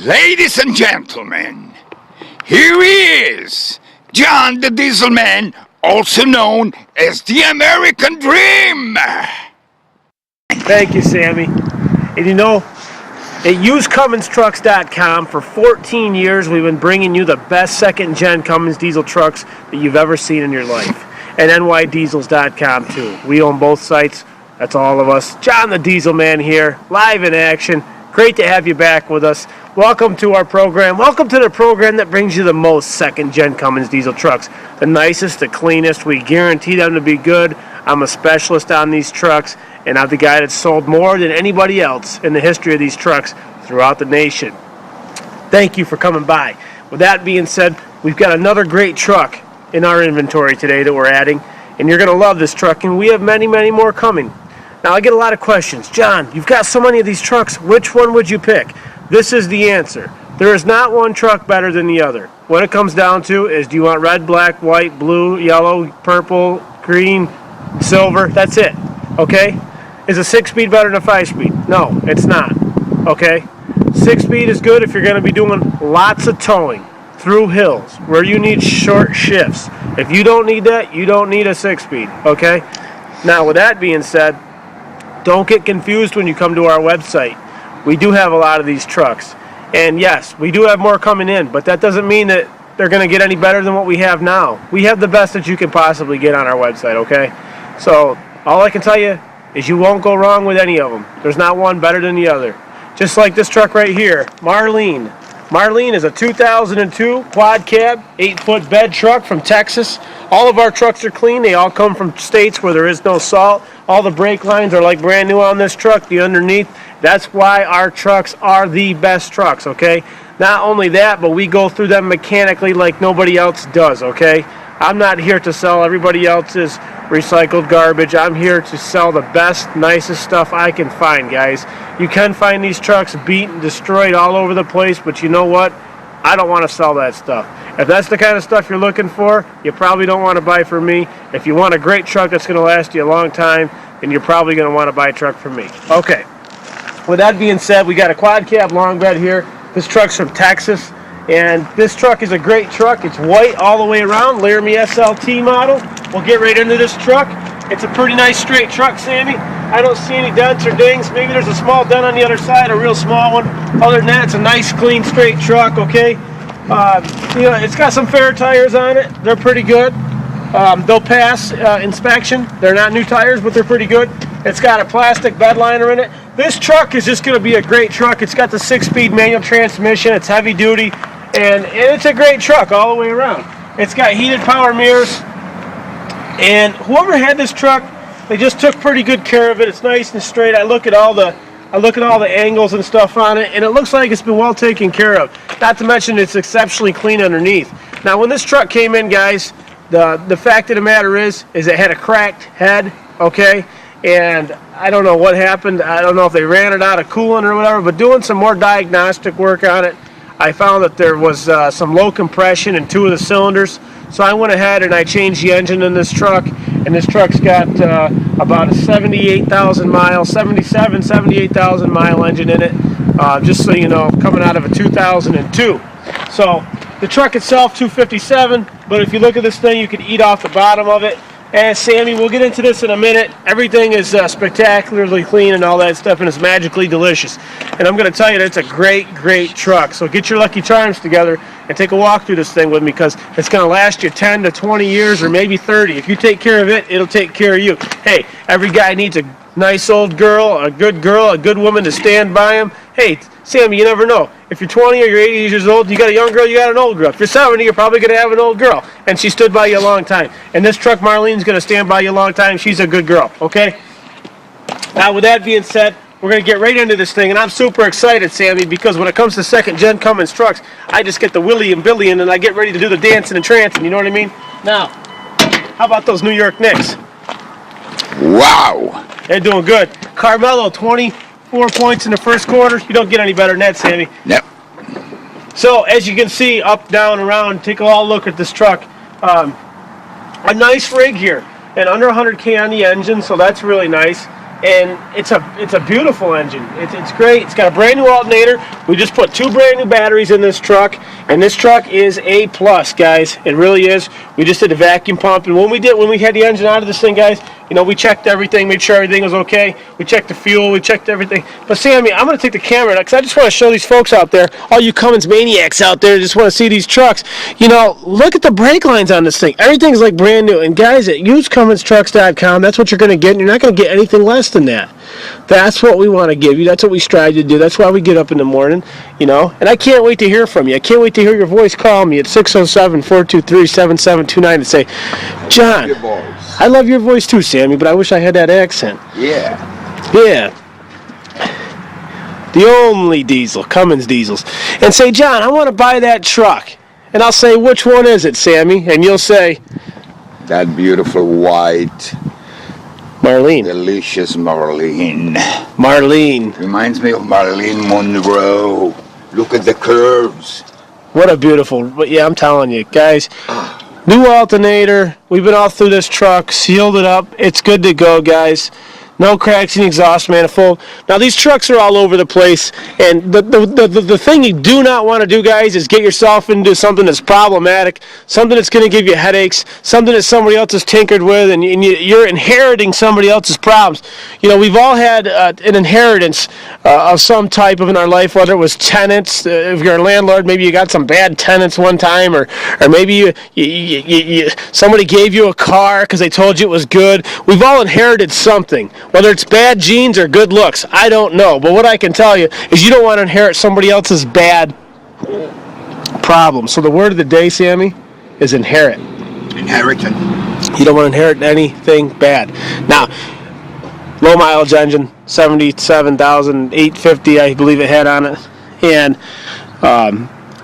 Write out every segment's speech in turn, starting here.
Ladies and gentlemen, here he is, John the Diesel Man, also known as the American Dream. Thank you, Sammy. And you know, at useCumminsTrucks.com for 14 years, we've been bringing you the best second-gen Cummins diesel trucks that you've ever seen in your life. And NYDiesels.com too. We own both sites. That's all of us. John the Diesel Man here, live in action. Great to have you back with us. Welcome to our program. Welcome to the program that brings you the most second-gen Cummins diesel trucks. The nicest, the cleanest. We guarantee them to be good. I'm a specialist on these trucks, and I'm the guy that's sold more than anybody else in the history of these trucks throughout the nation. Thank you for coming by. With that being said, we've got another great truck in our inventory today that we're adding, and you're going to love this truck, and we have many, many more coming. Now, I get a lot of questions. John, you've got so many of these trucks. Which one would you pick? This is the answer. There is not one truck better than the other. What it comes down to is, do you want red, black, white, blue, yellow, purple, green, silver? That's it. Okay? Is a 6-speed better than a 5-speed? No, it's not. Okay? 6-speed is good if you're going to be doing lots of towing through hills where you need short shifts. If you don't need that, you don't need a 6-speed. Okay? Now, with that being said, don't get confused when you come to our website. We do have a lot of these trucks. And yes, we do have more coming in, but that doesn't mean that they're going to get any better than what we have now. We have the best that you can possibly get on our website, okay? So all I can tell you is you won't go wrong with any of them. There's not one better than the other. Just like this truck right here, Marlene. Marlene is a 2002 quad cab, 8-foot bed truck from Texas. All of our trucks are clean. They all come from states where there is no salt. All the brake lines are like brand new on this truck, the underneath. That's why our trucks are the best trucks, okay? Not only that, but we go through them mechanically like nobody else does, okay? I'm not here to sell everybody else's recycled garbage. I'm here to sell the best, nicest stuff I can find, guys. You can find these trucks beat and destroyed all over the place, but you know what? I don't want to sell that stuff. If that's the kind of stuff you're looking for, you probably don't want to buy from me. If you want a great truck that's going to last you a long time, then you're probably going to want to buy a truck from me. Okay. With that being said, we got a quad cab long bed here. This truck's from Texas, and this truck is a great truck. It's white all the way around, Laramie SLT model. We'll get right into this truck. It's a pretty nice straight truck, Sammy. I don't see any dents or dings. Maybe there's a small dent on the other side, a real small one. Other than that, it's a nice, clean, straight truck, okay? It's got some fair tires on it. They're pretty good. They'll pass inspection. They're not new tires, but they're pretty good. It's got a plastic bed liner in it. This truck is just going to be a great truck. It's got the 6-speed manual transmission. It's heavy duty, and it's a great truck all the way around. It's got heated power mirrors, and whoever had this truck, they just took pretty good care of it. It's nice and straight. I look at all the angles and stuff on it, and it looks like it's been well taken care of. Not to mention it's exceptionally clean underneath. Now, when this truck came in, guys, the fact of the matter is it had a cracked head, okay? And I don't know what happened. I don't know if they ran it out of coolant or whatever, but doing some more diagnostic work on it, I found that there was some low compression in 2 of the cylinders. So I went ahead and I changed the engine in this truck, and this truck's got about a 78,000 mile engine in it, just so you know, coming out of a 2002. So the truck itself, 257, but if you look at this thing, you can eat off the bottom of it. And Sammy, we'll get into this in a minute. Everything is spectacularly clean and all that stuff, and it's magically delicious. And I'm going to tell you that it's a great, great truck. So get your Lucky Charms together and take a walk through this thing with me, because it's going to last you 10 to 20 years or maybe 30. If you take care of it, it'll take care of you. Hey, every guy needs a nice old girl, a good woman to stand by him. Hey, Sammy, you never know. If you're 20 or you're 80 years old, you got a young girl, you got an old girl. If you're 70, you're probably going to have an old girl. And she stood by you a long time. And this truck, Marlene's going to stand by you a long time. She's a good girl, okay? Now, with that being said, we're going to get right into this thing. And I'm super excited, Sammy, because when it comes to second-gen Cummins trucks, I just get the Willie and Billy in and I get ready to do the dancing and trancing, you know what I mean? Now, how about those New York Knicks? Wow. They're doing good. Carmelo, 24 points in the first quarter. You don't get any better than that, Sammy. Yep. So, as you can see, up, down, around, take a look at this truck. A nice rig here. And under 100K on the engine, so that's really nice. and it's a beautiful engine. It's great. It's got a brand new alternator. We just put 2 brand new batteries in this truck, and this truck is A+, guys. It really is. We just did a vacuum pump, and when we had the engine out of this thing, guys, you know, we checked everything, made sure everything was okay. We checked the fuel, we checked everything. But Sammy, I'm going to take the camera because I just want to show these folks out there, all you Cummins maniacs out there, just want to see these trucks. You know, look at the brake lines on this thing. Everything's like brand new. And guys, at usecumminstrucks.com, that's what you're going to get, and you're not going to get anything less than that. That's what we want to give you. That's what we strive to do. That's why we get up in the morning, you know. And I can't wait to hear from you. I can't wait to hear your voice. Call me at 607-423-7729 and say, John, I love your voice too, Sammy, but I wish I had that accent. Yeah. Yeah. The only diesel, Cummins diesels. And say, John, I want to buy that truck. And I'll say, which one is it, Sammy? And you'll say, that beautiful white, Marlene. delicious Marlene. Marlene. Reminds me of Marilyn Monroe. Look at the curves. What a beautiful, yeah, I'm telling you, guys. New alternator. We've been all through this truck, sealed it up. It's good to go, guys. No cracks in the exhaust manifold. Now, these trucks are all over the place, and the thing you do not want to do, guys, is get yourself into something that's problematic, something that's going to give you headaches, something that somebody else has tinkered with, and you're inheriting somebody else's problems. You know, we've all had an inheritance of some type in our life, whether it was tenants. If you're a landlord, maybe you got some bad tenants one time, or maybe somebody gave you a car because they told you it was good. We've all inherited something. Whether it's bad genes or good looks, I don't know. But what I can tell you is you don't want to inherit somebody else's bad problems. So the word of the day, Sammy, is inherit. Inheritance. You don't want to inherit anything bad. Now, low mileage engine, 77,850, I believe it had on it. And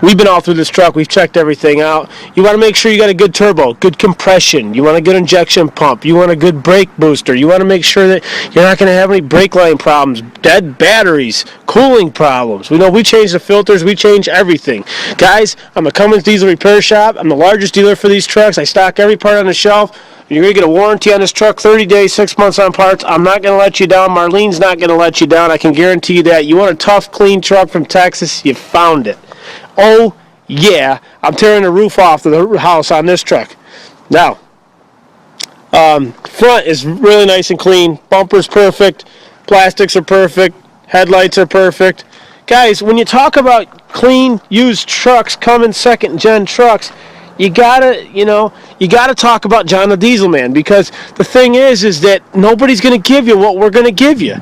we've been all through this truck. We've checked everything out. You want to make sure you got a good turbo, good compression. You want a good injection pump. You want a good brake booster. You want to make sure that you're not going to have any brake line problems, dead batteries, cooling problems. We know we change the filters. We change everything. Guys, I'm a Cummins Diesel Repair Shop. I'm the largest dealer for these trucks. I stock every part on the shelf. You're going to get a warranty on this truck, 30 days, 6 months on parts. I'm not going to let you down. Marlene's not going to let you down. I can guarantee you that. You want a tough, clean truck from Texas, you found it. Oh, yeah, I'm tearing the roof off the house on this truck. Now, front is really nice and clean. Bumper's perfect. Plastics are perfect. Headlights are perfect. Guys, when you talk about clean, used trucks, Cummins second-gen trucks, you gotta talk about John the Diesel Man, because the thing is that nobody's going to give you what we're going to give you.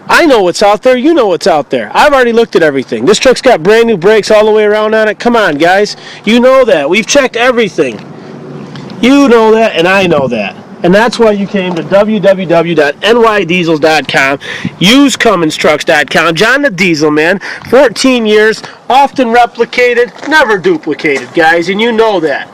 I know what's out there. You know what's out there. I've already looked at everything. This truck's got brand new brakes all the way around on it. Come on, guys. You know that. We've checked everything. You know that, and I know that. And that's why you came to www.nydiesels.com, usecumminstrucks.com. John the Diesel Man, 14 years, often replicated, never duplicated, guys, and you know that.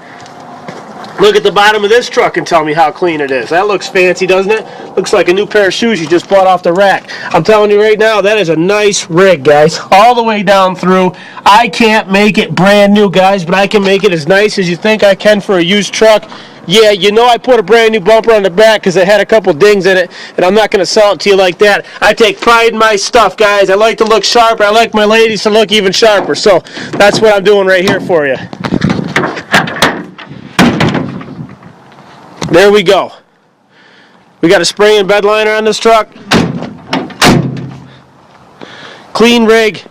Look at the bottom of this truck and tell me how clean it is. That looks fancy, doesn't it? Looks like a new pair of shoes you just bought off the rack. I'm telling you right now, that is a nice rig, guys. All the way down through. I can't make it brand new, guys, but I can make it as nice as you think I can for a used truck. Yeah, you know I put a brand new bumper on the back because it had a couple dings in it, and I'm not going to sell it to you like that. I take pride in my stuff, guys. I like to look sharp. I like my ladies to look even sharper. So that's what I'm doing right here for you. There we go. We got a spray and bed liner on this truck. Clean rig.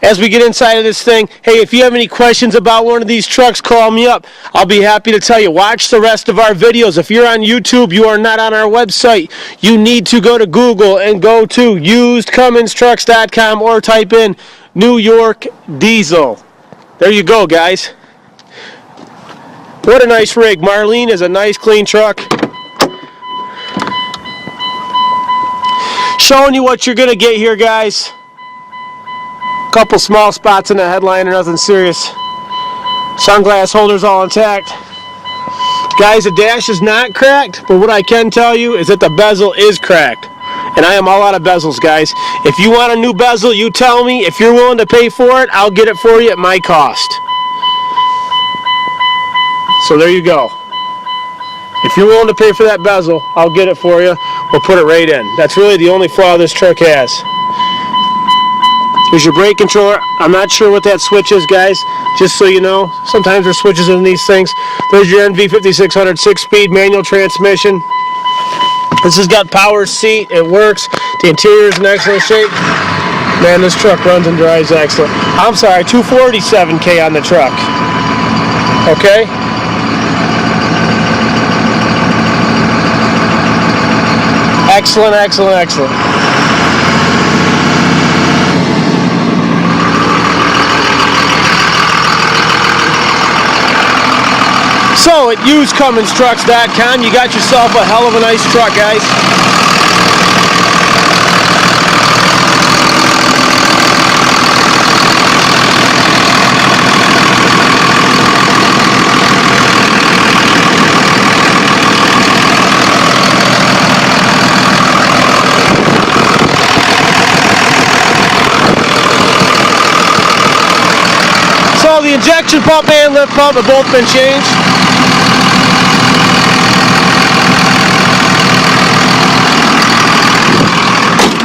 As we get inside of this thing, hey, if you have any questions about one of these trucks, call me up. I'll be happy to tell you. Watch the rest of our videos. If you're on YouTube, you are not on our website, you need to go to Google and go to usecumminstrucks.com or type in New York Diesel. There you go, guys. What a nice rig. Marlene is a nice, clean truck. Showing you what you're going to get here, guys. Couple small spots in the headliner, nothing serious. Sunglass holders all intact. Guys, the dash is not cracked, but what I can tell you is that the bezel is cracked. And I am all out of bezels, guys. If you want a new bezel, you tell me. If you're willing to pay for it, I'll get it for you at my cost. So there you go. If you're willing to pay for that bezel, I'll get it for you. We'll put it right in. That's really the only flaw this truck has. Here's your brake controller. I'm not sure what that switch is, guys. Just so you know, sometimes there's switches in these things. There's your NV5600 6-speed manual transmission. This has got power seat. It works. The interior is in excellent shape. Man, this truck runs and drives excellent. I'm sorry, 247K on the truck. Okay? Excellent, excellent, excellent. So at usedcumminstrucks.com, you got yourself a hell of a nice truck, guys. So the injection pump and lift pump have both been changed.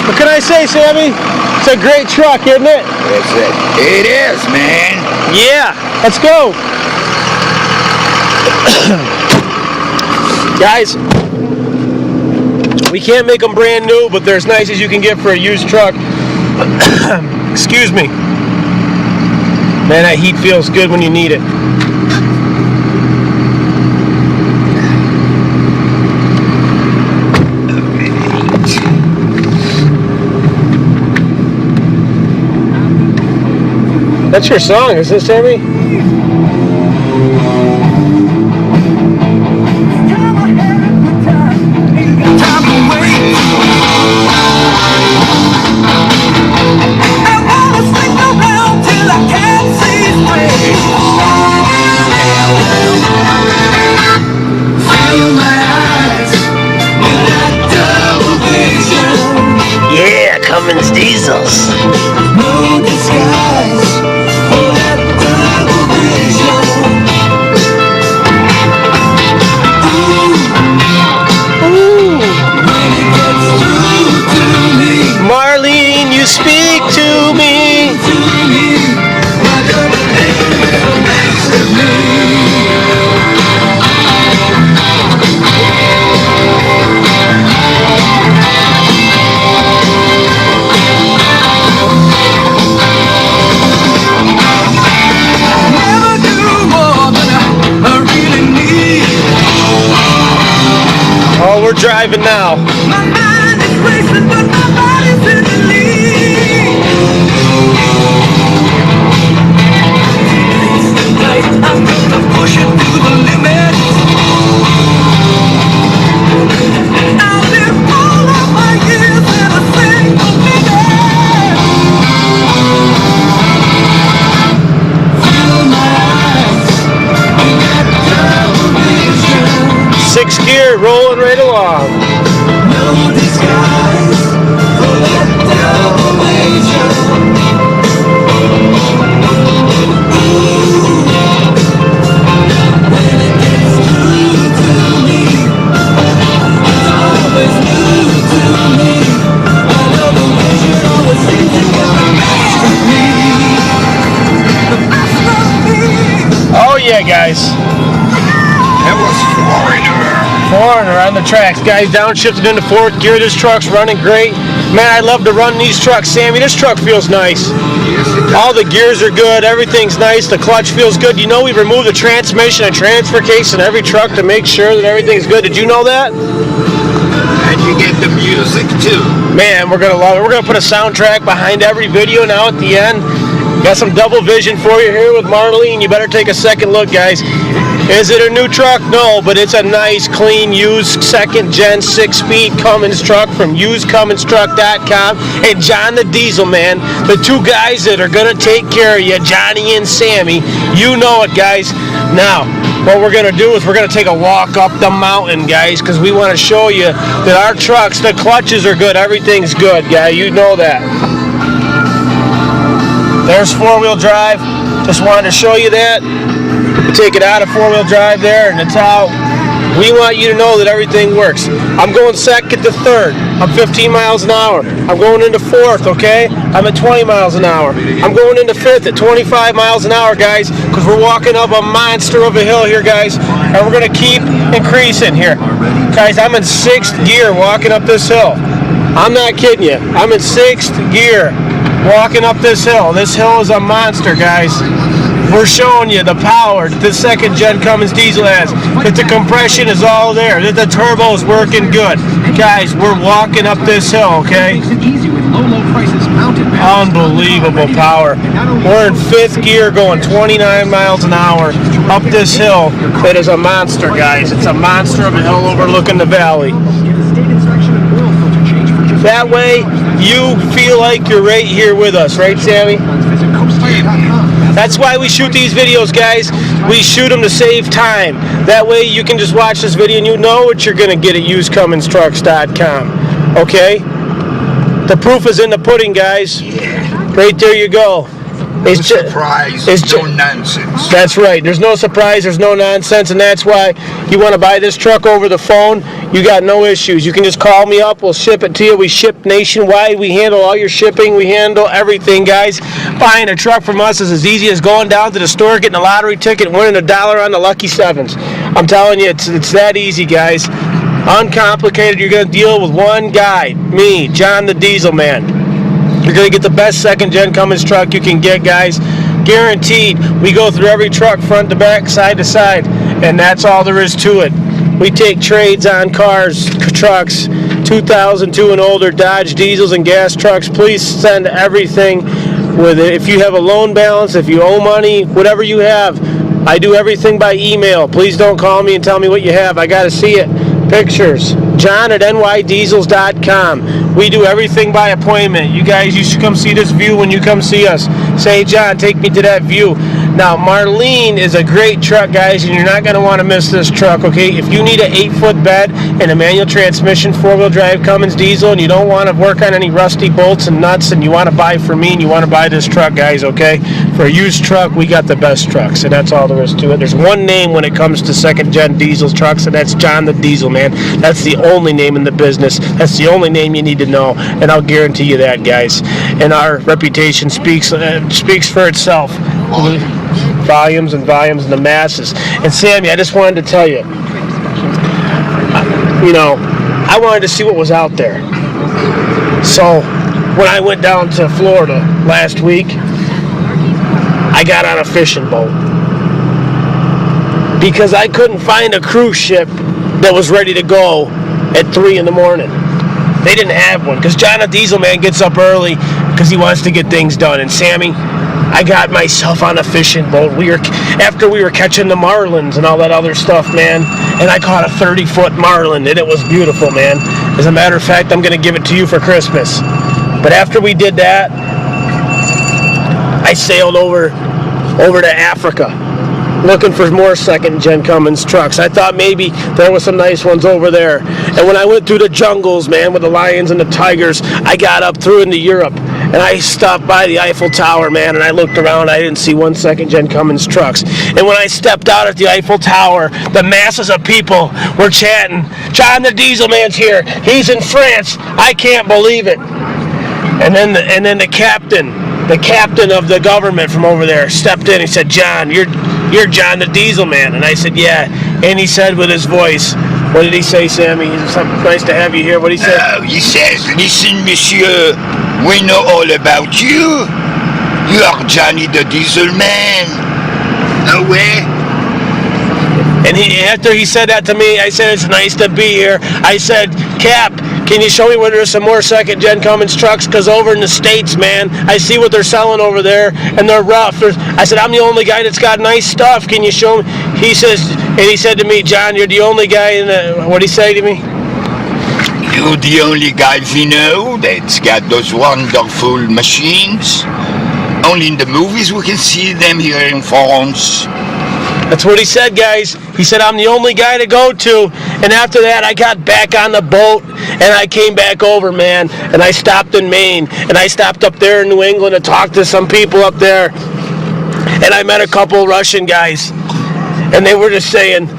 What can I say, Sammy? It's a great truck, isn't it? That's it. It is, man. Yeah, let's go. Guys, we can't make them brand new, but they're as nice as you can get for a used truck. Excuse me. Man, that heat feels good when you need it. That's your song, is this, Sammy? Yeah, Cummins diesels. No disguise. Marlene, you speak to me. Oh, we're driving now. My mind is racing, but my body's in the lead. Tonight I'm gonna push it to the limit. I'll live all of my years in a single minute. Fill my eyes with that double vision. 6th gear, rolling right along. No disguise for that double vision. When it gets through to me, it's always new to me. I know the vision always seems to get the best of me. The best of me. Oh yeah, guys. That was Foreigner on the tracks. Guys, downshifted into 4th gear. This truck's running great. Man, I love to run these trucks. Sammy, this truck feels nice. Yes, it does. All the gears are good. Everything's nice. The clutch feels good. You know we removed the transmission and transfer case in every truck to make sure that everything's good. Did you know that? And you get the music, too. Man, we're going to love it. We're going to put a soundtrack behind every video now at the end. Got some double vision for you here with Marlene. You better take a second look, guys. Is it a new truck? No, but it's a nice, clean, used 2nd gen 6-speed Cummins truck from usedcumminstruck.com. And John the Diesel Man, the two guys that are going to take care of you, Johnny and Sammy. You know it, guys. Now, what we're going to do is we're going to take a walk up the mountain, guys, because we want to show you that our trucks, the clutches are good. Everything's good, guy. You know that. There's 4-wheel drive. Just wanted to show you that. Take it out of 4-wheel drive there, and it's out. We want you to know that everything works. I'm going second to third. I'm 15 miles an hour. I'm going into fourth, okay? I'm at 20 miles an hour. I'm going into fifth at 25 miles an hour, guys, because we're walking up a monster of a hill here, guys, and we're going to keep increasing here. Guys, I'm in sixth gear walking up this hill. I'm not kidding you. I'm in sixth gear walking up this hill. This hill is a monster, guys. We're showing you the power that this second gen Cummins diesel has, that the compression is all there, that the turbo is working good. Guys, we're walking up this hill, okay? Unbelievable power. We're in fifth gear going 29 miles an hour up this hill. It is a monster, guys. It's a monster of a hill overlooking the valley. That way, you feel like you're right here with us, right, Sammy? That's why we shoot these videos, guys. We shoot them to save time. That way you can just watch this video and you know what you're going to get at usedcumminstrucks.com. Okay? The proof is in the pudding, guys. Right there you go. No surprise, no nonsense. That's right. There's no surprise, there's no nonsense, and that's why you want to buy this truck over the phone. You got no issues. You can just call me up. We'll ship it to you. We ship nationwide. We handle all your shipping. We handle everything, guys. Buying a truck from us is as easy as going down to the store, getting a lottery ticket, and winning $1 on the Lucky Sevens. I'm telling you, it's that easy, guys. Uncomplicated. You're going to deal with one guy, me, John the Diesel Man. You're going to get the best second-gen Cummins truck you can get, guys. Guaranteed. We go through every truck, front to back, side to side, and that's all there is to it. We take trades on cars, trucks, 2002 and older, Dodge diesels and gas trucks. Please send everything with it. If you have a loan balance, if you owe money, whatever you have, I do everything by email. Please don't call me and tell me what you have. I got to see it. Pictures. John at nydiesels.com. We do everything by appointment. You guys, you should come see this view when you come see us. Say, John, take me to that view. Now, Marlene is a great truck, guys, and you're not going to want to miss this truck, okay? If you need an 8-foot bed and a manual transmission, 4-wheel drive Cummins diesel, and you don't want to work on any rusty bolts and nuts, and you want to buy from me, and you want to buy this truck, guys, okay? For a used truck, we got the best trucks, and that's all there is to it. There's one name when it comes to second-gen diesel trucks, and that's John the Diesel Man. That's the only name in the business. That's the only name you need to know, and I'll guarantee you that, guys. And our reputation speaks for itself. Volumes and volumes and the masses. And Sammy, I just wanted to tell you, I wanted to see what was out there. So when I went down to Florida last week, I got on a fishing boat because I couldn't find a cruise ship that was ready to go at 3 in the morning. They didn't have one because John the Diesel Man gets up early because he wants to get things done. And Sammy, I got myself on a fishing boat. After we were catching the marlins and all that other stuff, man, and I caught a 30-foot marlin, and it was beautiful, man. As a matter of fact, I'm going to give it to you for Christmas. But after we did that, I sailed over to Africa looking for more second-gen Cummins trucks. I thought maybe there were some nice ones over there. And when I went through the jungles, man, with the lions and the tigers, I got up through into Europe. And I stopped by the Eiffel Tower, man, and I looked around. I didn't see one second-gen Cummins trucks. And when I stepped out at the Eiffel Tower, the masses of people were chanting, John the Diesel Man's here. He's in France. I can't believe it. And then the captain of the government from over there stepped in. He said, John, you're John the Diesel Man. And I said, yeah. And he said with his voice, what did he say, Sammy? It's nice to have you here. What did he say? He says, listen, monsieur, we know all about you. You are Johnny the Diesel Man. No way. And after he said that to me, I said, it's nice to be here. I said, Cap, can you show me where there's some more second-gen Cummins trucks? Because over in the States, man, I see what they're selling over there, and they're rough. I said, I'm the only guy that's got nice stuff. Can you show me? He said to me, John, you're the only guy in the... What'd he say to me? You're the only guy we know that's got those wonderful machines. Only in the movies we can see them here in France. That's what he said, guys. He said, I'm the only guy to go to. And after that, I got back on the boat, and I came back over, man. And I stopped in Maine, and I stopped up there in New England and talked to some people up there. And I met a couple Russian guys, and they were just saying,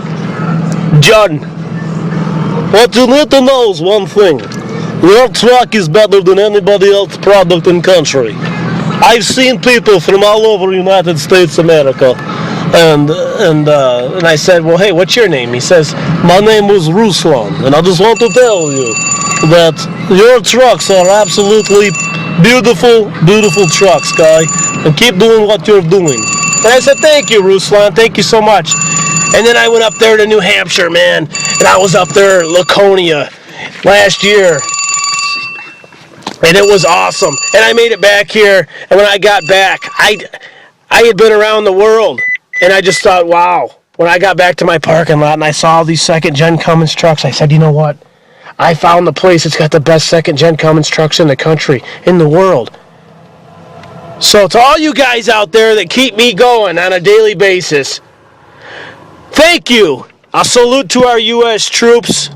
John, what you need to know is one thing. Your truck is better than anybody else's product in country. I've seen people from all over the United States of America. And I said, well, hey, what's your name? He says, my name was Ruslan. And I just want to tell you that your trucks are absolutely beautiful, beautiful trucks, guy. And keep doing what you're doing. And I said, thank you, Ruslan. Thank you so much. And then I went up there to New Hampshire, man. And I was up there, Laconia, last year. And it was awesome. And I made it back here. And when I got back, I had been around the world. And I just thought, wow. When I got back to my parking lot and I saw all these second-gen Cummins trucks, I said, you know what? I found the place that's got the best second-gen Cummins trucks in the country, in the world. So to all you guys out there that keep me going on a daily basis, thank you. A salute to our U.S. troops.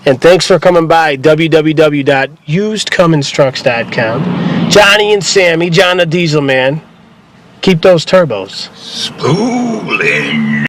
And thanks for coming by, www.usedcumminstrucks.com. Johnny and Sammy, John the Diesel Man. Keep those turbos Spooling.